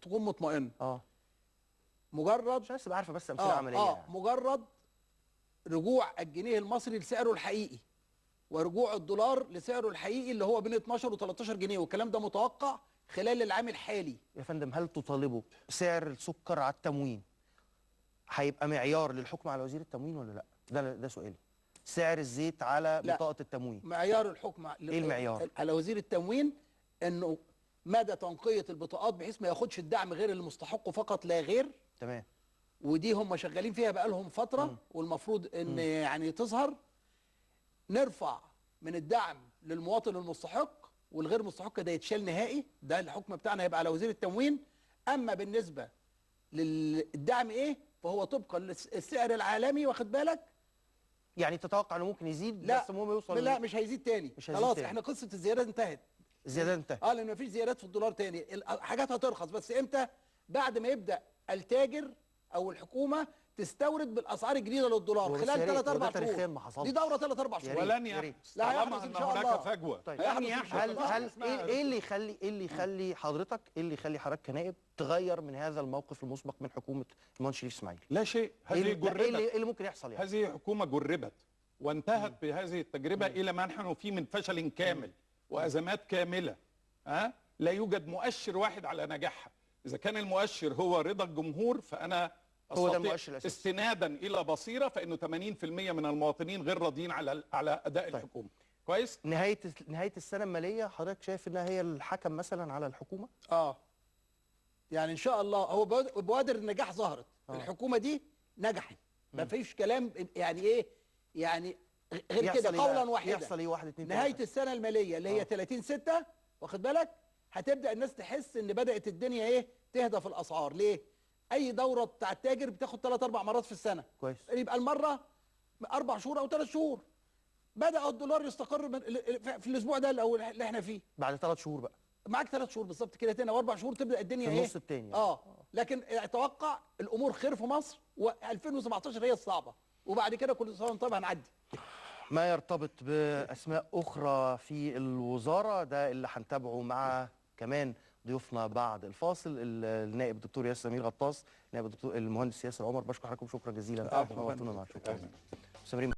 تكون مطمئن. مجرد مش بس عارفه بس امثله عمليه يعني. مجرد رجوع الجنيه المصري لسعره الحقيقي ورجوع الدولار لسعره الحقيقي اللي هو بين 12 و 13 جنيه، والكلام ده متوقع خلال العام الحالي. يا فندم، هل تطالبوا سعر السكر على التموين هيبقى معيار للحكم على وزير التموين ولا لا؟ ده سؤالي. سعر الزيت على بطاقه التموين، معيار الحكم ايه المعيار على وزير التموين؟ انه مدى تنقيه البطاقات بحيث ما ياخدش الدعم غير المستحق فقط لا غير. تمام. ودي هم شغالين فيها بقالهم فتره، والمفروض ان يعني تظهر. نرفع من الدعم للمواطن المستحق، والغير مستحق ده يتشال نهائي. ده الحكم بتاعنا هيبقى على وزير التموين. اما بالنسبه للدعم فهو طبقا للسعر العالمي، واخد بالك؟ يعني تتوقع انه ممكن يزيد؟ لا بس المهم يوصل. لا، مش هيزيد تاني. خلاص احنا قصه الزيادات انتهت. الزيادات انتهت. لان مفيش زيادات في الدولار تاني. الحاجات هترخص، بس امتى؟ بعد ما يبدا التاجر او الحكومه تستورد بالاسعار الجديده للدولار خلال 3 4 شهور. تاريخيا ما حصلش. دي دوره 3 4 شهور. ولن يحدث. لا هيحدث ان شاء الله. هناك فجوه. طيب لن يحدث. هل ايه اللي يخلي حضرتك، ايه اللي يخلي حضرتك كنائب تغير من هذا الموقف المسبق من حكومه المهندس شريف اسماعيل؟ لا شيء. هذه جربت. ايه اللي ممكن يحصل يعني؟ هذه حكومه جربت وانتهت بهذه التجربه الى ما نحن فيه من فشل كامل وازمات كامله. لا يوجد مؤشر واحد على نجاحها. اذا كان المؤشر هو رضا الجمهور، فانا هو ده المؤشر الاساسي. استنادا الى بصيره فانه 80% من المواطنين غير راضيين على اداء الحكومه. كويس. نهايه السنه الماليه حضرتك شايف انها هي الحكم مثلا على الحكومه؟ يعني ان شاء الله هو بوادر النجاح ظهرت. الحكومه دي نجحت، ما فيش كلام. يعني ايه يعني غير كده قولا واحدا. يحصل ايه؟ 1 2 3. نهايه السنه الماليه اللي هي 30/6، واخد بالك؟ هتبدا الناس تحس ان بدات الدنيا تهدى في الاسعار. ليه؟ اي دوره بتاع التاجر بتاخد 3 4 مرات في السنه. كويس. يبقى المره 4 شهور او 3 شهور. بدا الدولار يستقر في الاسبوع ده اللي احنا فيه. بعد 3 شهور بقى معاك 3 شهور بالظبط كده تاني، او 4 شهور تبدا الدنيا في النص الثاني لكن اتوقع الامور خير في مصر، و2017 هي الصعبه، وبعد كده كل سنه وانت طيب هنعدي. ما يرتبط باسماء اخرى في الوزاره ده اللي هنتابعه مع كمان ضيوفنا بعد الفاصل. النائب الدكتور ياسر سمير غطاس، نائب الدكتور المهندس ياسر عمر. بشكر حضراتكم شكرا جزيلا. نورتونا معاكم. شكرا.